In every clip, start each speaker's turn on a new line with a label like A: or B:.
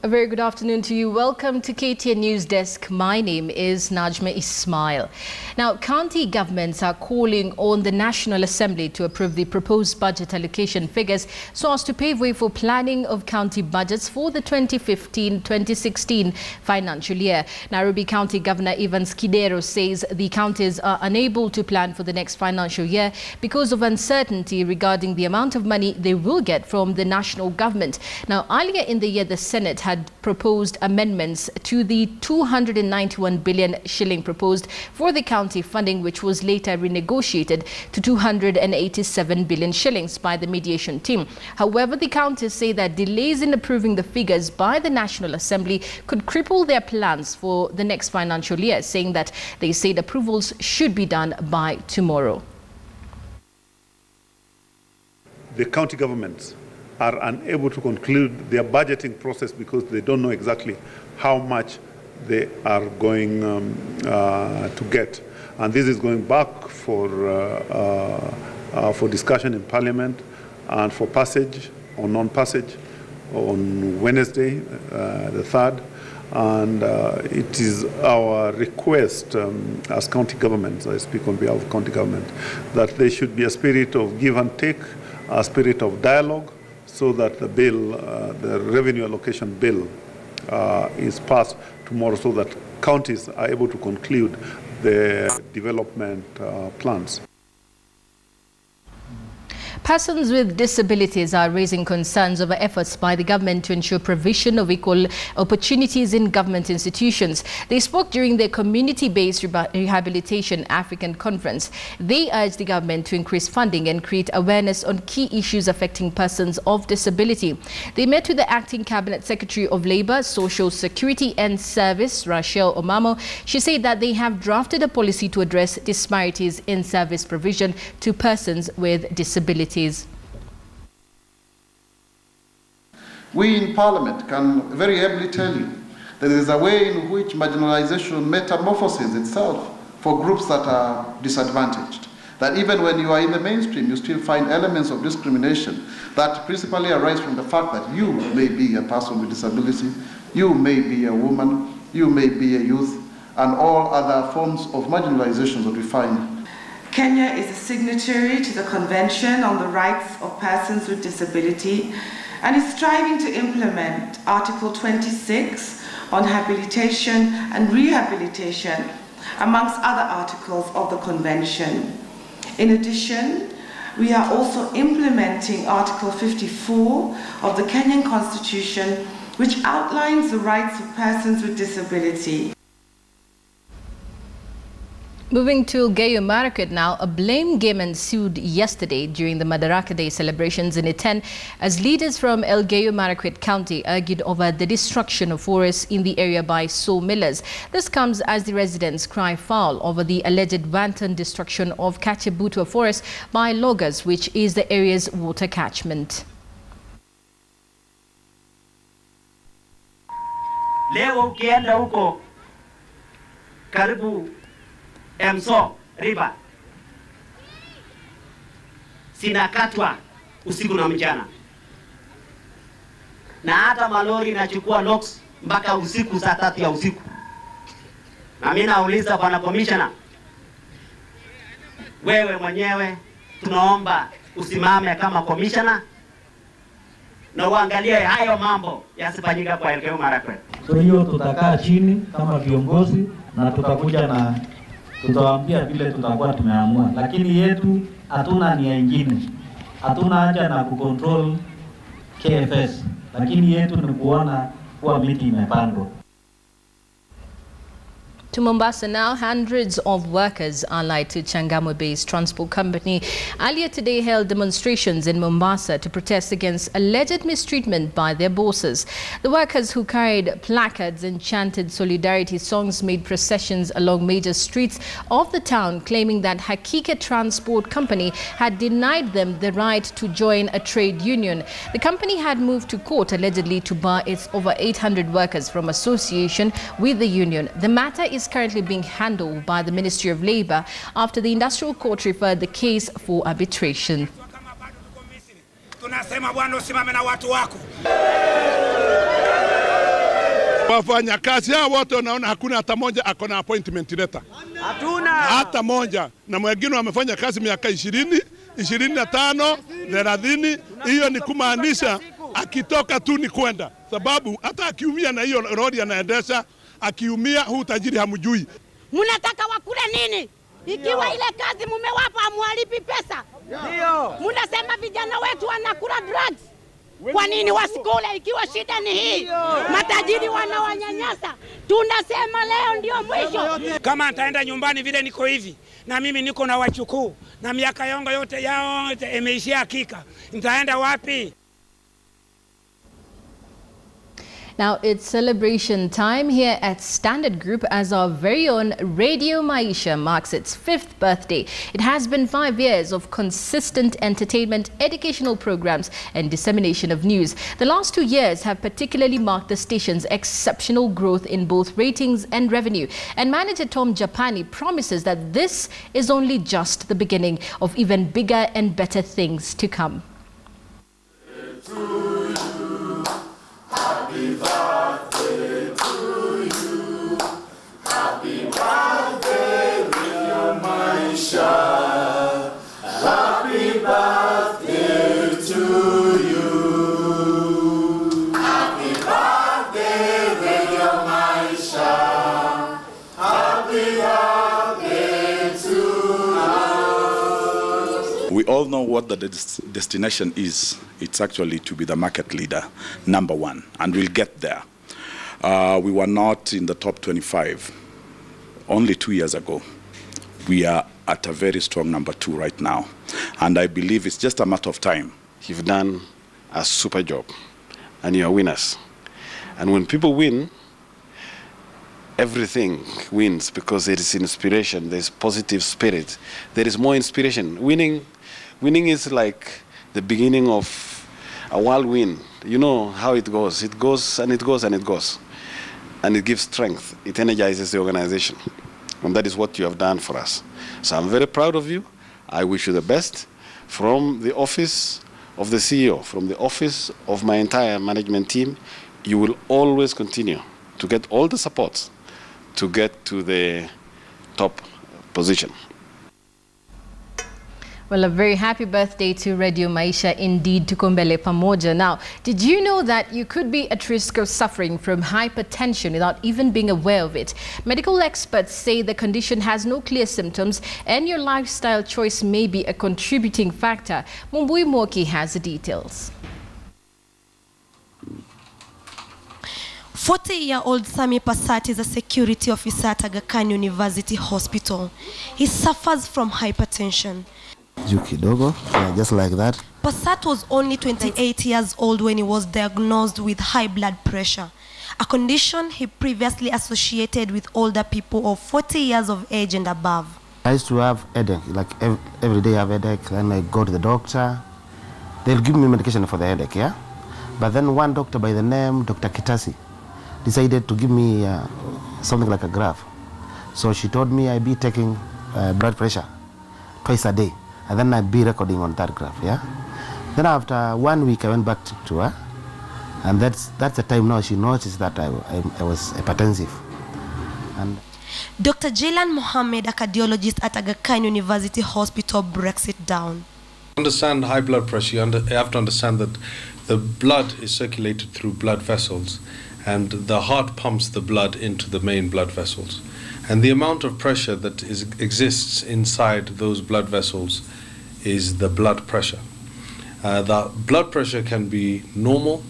A: A very good afternoon to you. Welcome to KTN Newsdesk. My name is Najma Ismail. Now, county governments are calling on the National Assembly to approve the proposed budget allocation figures so as to pave way for planning of county budgets for the 2015-2016 financial year. Nairobi County Governor Evans Kidero says the counties are unable to plan for the next financial year because of uncertainty regarding the amount of money they will get from the national government. Now, earlier in the year, the Senate had proposed amendments to the 291 billion shilling proposed for the county funding, which was later renegotiated to 287 billion shillings by the mediation team. However, the counties say that delays in approving the figures by the National Assembly could cripple their plans for the next financial year, saying that they said approvals should be done by tomorrow.
B: The county governments are unable to conclude their budgeting process because they don't know exactly how much they are going to get. And this is going back for discussion in Parliament and for passage or non-passage on Wednesday, the 3rd. And it is our request as county governments, I speak on behalf of county government, that there should be a spirit of give and take, a spirit of dialogue, so that the bill, the revenue allocation bill, is passed tomorrow so that counties are able to conclude their development plans.
A: Persons with disabilities are raising concerns over efforts by the government to ensure provision of equal opportunities in government institutions. They spoke during their community-based rehabilitation African conference. They urged the government to increase funding and create awareness on key issues affecting persons of disability. They met with the Acting Cabinet Secretary of Labour, Social Security and Service, Rachel Omamo. She said that they have drafted a policy to address disparities in service provision to persons with disabilities.
C: We in Parliament can very ably tell you that there is a way in which marginalization metamorphoses itself for groups that are disadvantaged. That even when you are in the mainstream, you still find elements of discrimination that principally arise from the fact that you may be a person with disability, you may be a woman, you may be a youth, and all other forms of marginalization that we find.
D: Kenya is a signatory to the Convention on the Rights of Persons with Disability and is striving to implement Article 26 on habilitation and rehabilitation, amongst other articles of the Convention. In addition, we are also implementing Article 54 of the Kenyan Constitution, which outlines the rights of persons with disability.
A: Moving to Elgeyo Marakwet now, a blame game ensued yesterday during the Madaraka Day celebrations in Iten as leaders from Elgeyo Marakwet County argued over the destruction of forests in the area by sawmillers. This comes as the residents cry foul over the alleged wanton destruction of Kachebutwa forest by loggers, which is the area's water catchment.
E: Leo ukienda huko karibu Emso River sinakatwa usiku na mchana, na hata malori inachukua logs mpaka usiku saa 3 ya usiku. Na mimi nauliza bwana commissioner, wewe mwenyewe tunaomba usimame kama commissioner na uangalie hayo mambo yasifanyika kwa Elgeyo Marakwet.
F: So hiyo tutakaa chini kama viongozi na tutakuja na tutawaambia vile tutakuwa tumeamua, lakini yetu hatuna nia nyingine. Hatuna haja na kucontrol KFS, lakini yetu ni kuona kuwa miti imepandwa.
A: To Mombasa now, hundreds of workers allied to Changamwe-based transport company earlier today held demonstrations in Mombasa to protest against alleged mistreatment by their bosses. The workers, who carried placards and chanted solidarity songs, made processions along major streets of the town, claiming that Hakika Transport Company had denied them the right to join a trade union. The company had moved to court allegedly to bar its over 800 workers from association with the union. The matter is currently being handled by the Ministry of Labour after the Industrial Court referred the case for arbitration.
G: Tunasema bwana usimame na watu wako. Wafanyakazi hao wote unaona hakuna hata moja ako na appointment letter. Hatuna. Hata moja. Na mwingine wamefanya kazi miaka 20, 25, 30. Hiyo ni kumaanisha akitoka tu ni kwenda. Sababu hata akiumia na hiyo lori anaendesha, akiumia huu tajiri hamjui.
H: Mnataka wakule nini? Ikiwa ile kazi mumewapa hamwalipi pesa. Ndio. Mnasema vijana wetu wanakula drugs. Kwa nini wasikule ikiwa shida ni hii? Matajiri wanawanyanyasa. Tunasema leo ndio mwisho.
I: Kama nitaenda nyumbani vile niko hivi na mimi niko na wachukuu na miaka yangu yote imeishia hakika. Nitaenda wapi?
A: Now it's celebration time here at Standard Group as our very own Radio Maisha marks its 5th birthday. It has been 5 years of consistent entertainment, educational programs and dissemination of news. The last 2 years have particularly marked the station's exceptional growth in both ratings and revenue. And manager Tom Japani promises that this is only just the beginning of even bigger and better things to come.
J: Happy birthday to you. Happy birthday, dear Maisha. Happy birthday to you. Happy birthday, dear Maisha. Happy birthday to you.
K: We all know what the destination is. It's actually to be the market leader, #1, and we'll get there. We were not in the top 25 only 2 years ago. We are at a very strong #2 right now, and I believe it's just a matter of time.
L: You've done a super job, and you are winners. And when people win, everything wins because there is inspiration, there's positive spirit, there is more inspiration. Winning is like the beginning of a whirlwind. You know how it goes. It goes and it goes and it goes. And it gives strength. It energizes the organization. And that is what you have done for us. So I'm very proud of you. I wish you the best from the office of the CEO, from the office of my entire management team. You will always continue to get all the support to get to the top position.
A: Well, a very happy birthday to Radio Maisha indeed, tukombele pamoja. Now, did you know that you could be at risk of suffering from hypertension without even being aware of it? Medical experts say the condition has no clear symptoms and your lifestyle choice may be a contributing factor. Mumbui Moki has the details.
M: 40-year-old Sami Passat is a security officer at Aga Khan University Hospital. He suffers from hypertension.
N: Just like that.
M: Passat was only 28 years old when he was diagnosed with high blood pressure, a condition he previously associated with older people of 40 years of age and above.
N: I used to have headache, like every day I have headache, then I go to the doctor. They'll give me medication for the headache, yeah? But then one doctor by the name Dr. Kitasi decided to give me something like a graph. So she told me I'd be taking blood pressure twice a day. And then I'd be recording on that graph, yeah? Then after 1 week, I went back to her. And that's the time now she noticed that I was hypertensive. And
M: Dr. Jailan Mohammed, a cardiologist at Aga Khan University Hospital, breaks it down.
O: Understand high blood pressure, you have to understand that the blood is circulated through blood vessels, and the heart pumps the blood into the main blood vessels. And the amount of pressure that exists inside those blood vessels is the blood pressure. The blood pressure can be normal,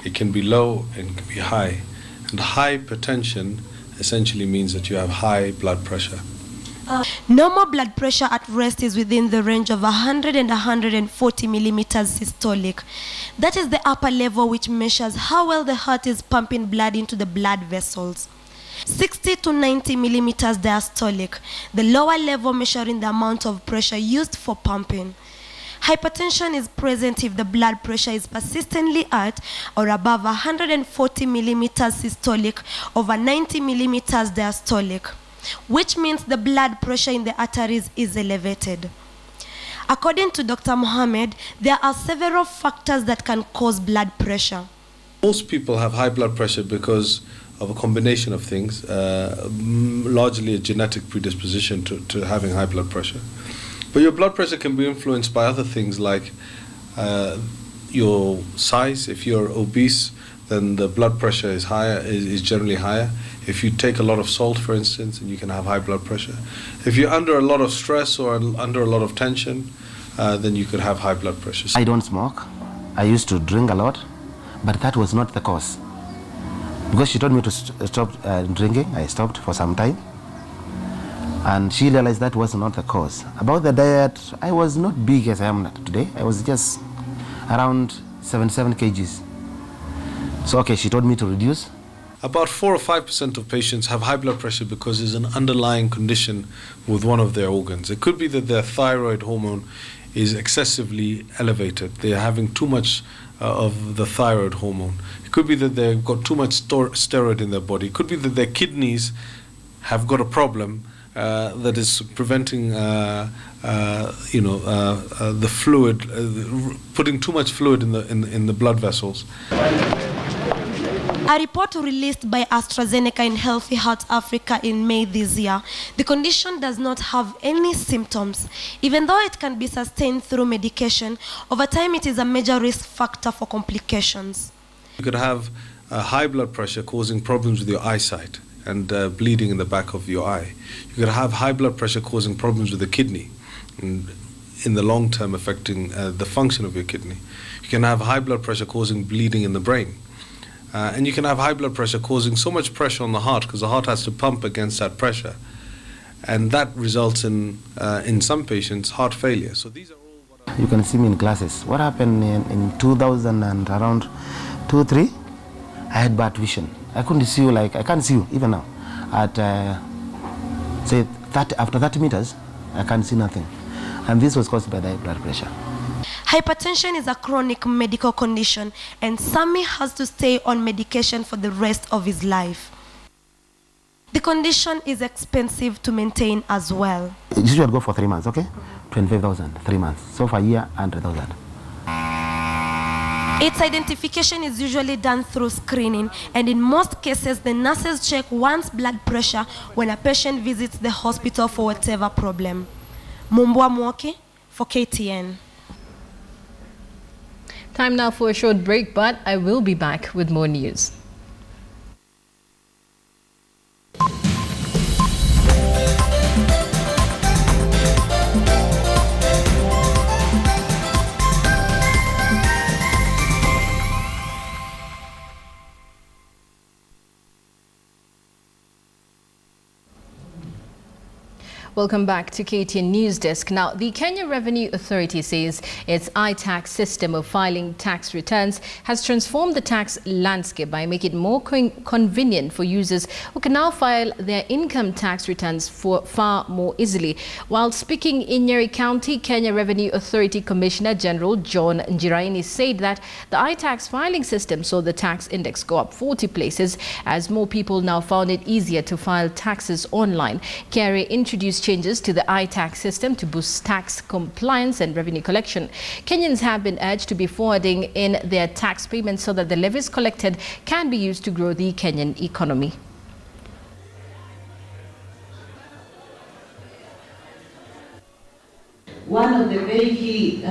O: it can be low, and it can be high. And hypertension essentially means that you have high blood pressure.
M: Normal blood pressure at rest is within the range of 100 and 140 millimeters systolic. That is the upper level which measures how well the heart is pumping blood into the blood vessels. 60 to 90 millimeters diastolic, the lower level measuring the amount of pressure used for pumping. Hypertension is present if the blood pressure is persistently at or above 140 millimeters systolic over 90 millimeters diastolic, which means the blood pressure in the arteries is elevated. According to Dr. Mohammed, there are several factors that can cause blood pressure.
O: Most people have high blood pressure because of a combination of things, largely a genetic predisposition to having high blood pressure. But your blood pressure can be influenced by other things like your size. If you're obese, then the blood pressure is higher, is generally higher. If you take a lot of salt, for instance, and you can have high blood pressure. If you're under a lot of stress or under a lot of tension, then you could have high blood pressure.
N: I don't smoke. I used to drink a lot, but that was not the cause. Because she told me to stop drinking, I stopped for some time. And she realized that was not the cause. About the diet, I was not big as I am today. I was just around 77 kgs. So, okay, she told me to reduce.
O: About 4 or 5% of patients have high blood pressure because there's an underlying condition with one of their organs. It could be that their thyroid hormone is excessively elevated. They're having too much of the thyroid hormone. It could be that they've got too much steroid in their body. It could be that their kidneys have got a problem that is preventing, the fluid, putting too much fluid in the blood vessels.
M: A report released by AstraZeneca in Healthy Heart Africa in May this year, the condition does not have any symptoms. Even though it can be sustained through medication, over time it is a major risk factor for complications.
O: You could have high blood pressure causing problems with your eyesight and bleeding in the back of your eye. You could have high blood pressure causing problems with the kidney, and in the long term affecting the function of your kidney. You can have high blood pressure causing bleeding in the brain. And you can have high blood pressure causing so much pressure on the heart because the heart has to pump against that pressure. And that results in some patients, heart failure. So these are all
N: you can see me in classes. What happened in 2000 and around 2003, I had bad vision. I couldn't see you I can't see you even now. At, say, after 30 meters, I can't see nothing. And this was caused by the high blood pressure.
M: Hypertension is a chronic medical condition, and Sammy has to stay on medication for the rest of his life. The condition is expensive to maintain as well.
N: You should go for 3 months, okay? 25,000, 3 months. So for a year, 100,000.
M: Its identification is usually done through screening, and in most cases, the nurses check one's blood pressure when a patient visits the hospital for whatever problem. Mumbwa Mwoki for KTN.
A: Time now for a short break, but I will be back with more news. Welcome back to KTN Newsdesk. Now, the Kenya Revenue Authority says its iTax system of filing tax returns has transformed the tax landscape by making it more convenient for users who can now file their income tax returns far more easily. While speaking in Nakuru County, Kenya Revenue Authority Commissioner General John Njiraini said that the iTax filing system saw the tax index go up 40 places as more people now found it easier to file taxes online. KRA introduced changes to the iTax system to boost tax compliance and revenue collection. Kenyans have been urged to be forwarding in their tax payments so that the levies collected can be used to grow the Kenyan economy.
P: One of the very key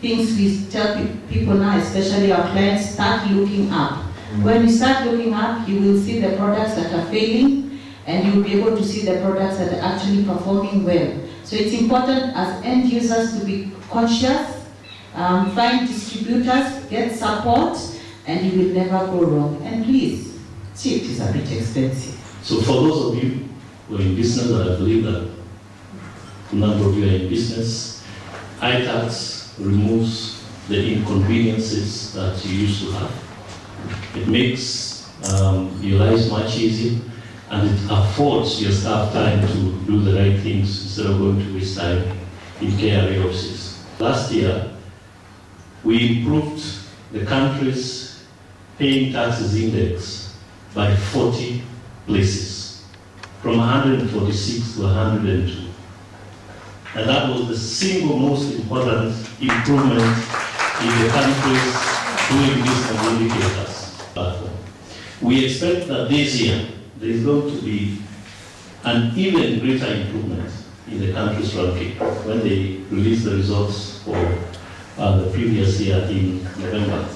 P: things we tell people now, especially our clients, start looking up. When you start looking up, you will see the products that are failing, and you will be able to see the products that are actually performing well. So it's important as end users to be conscious, find distributors, get support, and you will never go wrong. And please, cheap is a bit expensive.
Q: So for those of you who are in business, and I believe that a number of you are in business, iTax removes the inconveniences that you used to have. It makes your lives much easier, and it affords your staff time to do the right things instead of going to waste time in KRA offices. Last year, we improved the country's paying taxes index by 40 places, from 146 to 102. And that was the single most important improvement in the country's doing business indicators. We expect that this year there is going to be an even greater improvement in the country's ranking when they release the results for the previous year in November.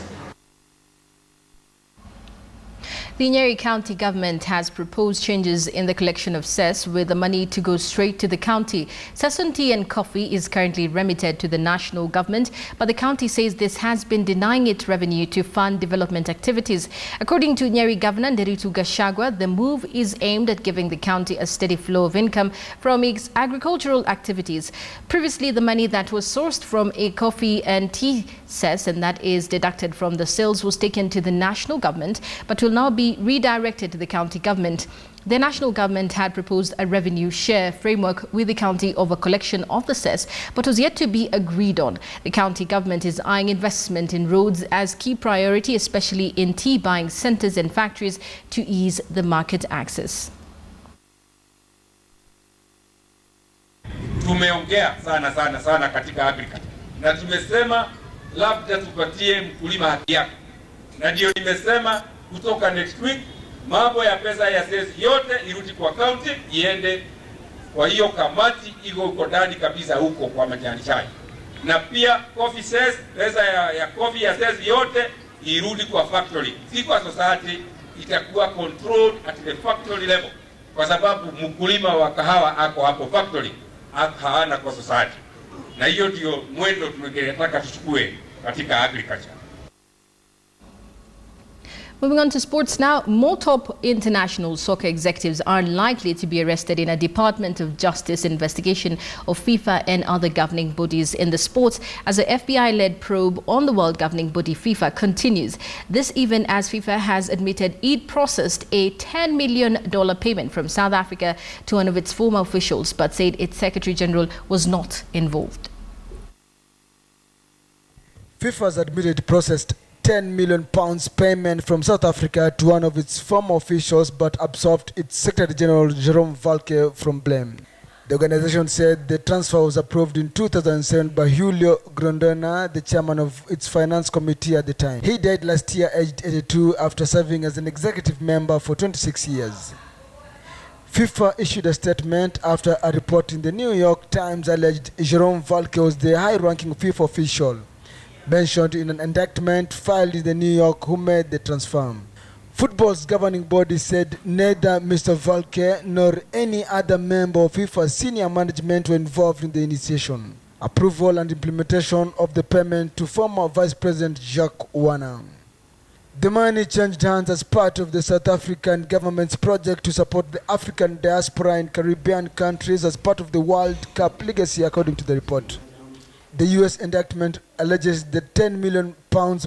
A: The Nakuru County government has proposed changes in the collection of cess with the money to go straight to the county. Cess on tea and coffee is currently remitted to the national government, but the county says this has been denying it revenue to fund development activities. According to Nyeri Governor Nderitu Gachagua, the move is aimed at giving the county a steady flow of income from its agricultural activities. Previously, the money that was sourced from a coffee and tea cess, and that is deducted from the sales, was taken to the national government, but will now be redirected to the county government. The national government had proposed a revenue share framework with the county over collection of the cess, but was yet to be agreed on. The county government is eyeing investment in roads as key priority, especially in tea buying centres and factories, to ease the market access.
R: Tumeongea sana katika agriculture na tumesema labda tupatie mkulima haki yake, na ndio nimesema kutoka next week mambo ya pesa ya cess yote irudi kwa county iende kwa hiyo kamati iko ndani kabisa huko kwa majani chai, na pia coffee cess, pesa ya coffee ya cess yote irudi kwa factory, si kwa society. Itakuwa controlled at the factory level kwa sababu mkulima wa kahawa ako hapo factory, haana kwa society, na hiyo ndio mwendo tungetaka tuchukue katika agriculture.
A: Moving on to sports now, more top international soccer executives are likely to be arrested in a Department of Justice investigation of FIFA and other governing bodies in the sports as the FBI-led probe on the world governing body FIFA continues. This even as FIFA has admitted it processed a $10 million payment from South Africa to one of its former officials, but said its Secretary General was not involved.
S: FIFA has admitted it processed £10 million payment from South Africa to one of its former officials, but absolved its Secretary General Jerome Valcke from blame. The organization said the transfer was approved in 2007 by Julio Grondona, the chairman of its finance committee at the time. He died last year aged 82 after serving as an executive member for 26 years. FIFA issued a statement after a report in the New York Times alleged Jerome Valcke was the high-ranking FIFA official mentioned in an indictment filed in the New York who made the transfer. Football's governing body said neither Mr. Valcke nor any other member of FIFA's senior management were involved in the initiation, approval and implementation of the payment to former Vice President Jacques Warner. The money changed hands as part of the South African government's project to support the African diaspora in Caribbean countries as part of the World Cup legacy, according to the report. The U.S. indictment alleges the £10 million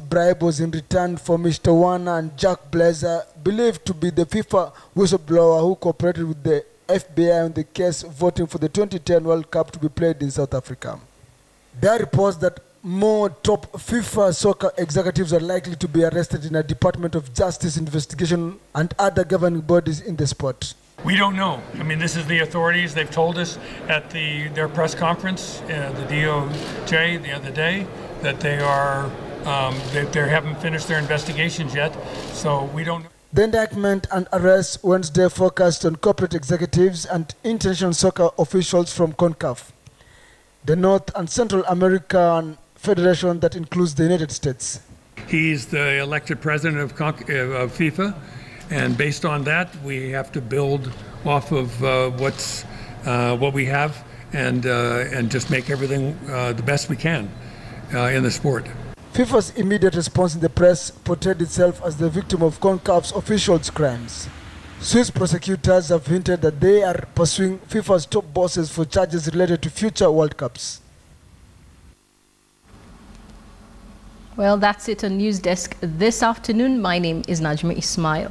S: bribe was in return for Mr. Warner and Jack Blazer, believed to be the FIFA whistleblower who cooperated with the FBI on the case voting for the 2010 World Cup to be played in South Africa. There are reports that more top FIFA soccer executives are likely to be arrested in a Department of Justice investigation and other governing bodies in the sport.
T: We don't know. I mean, this is the authorities. They've told us at their press conference, the DOJ the other day, that they haven't finished their investigations yet. So we don't know.
S: The indictment and arrest Wednesday focused on corporate executives and international soccer officials from CONCACAF, the North and Central American Federation that includes the United States.
T: He's the elected president of FIFA. And based on that, we have to build off of what we have and just make everything the best we can in the sport.
S: FIFA's immediate response in the press portrayed itself as the victim of CONCACAF's officials' crimes. Swiss prosecutors have hinted that they are pursuing FIFA's top bosses for charges related to future World Cups.
A: Well, that's it on Newsdesk this afternoon. My name is Najma Ismail.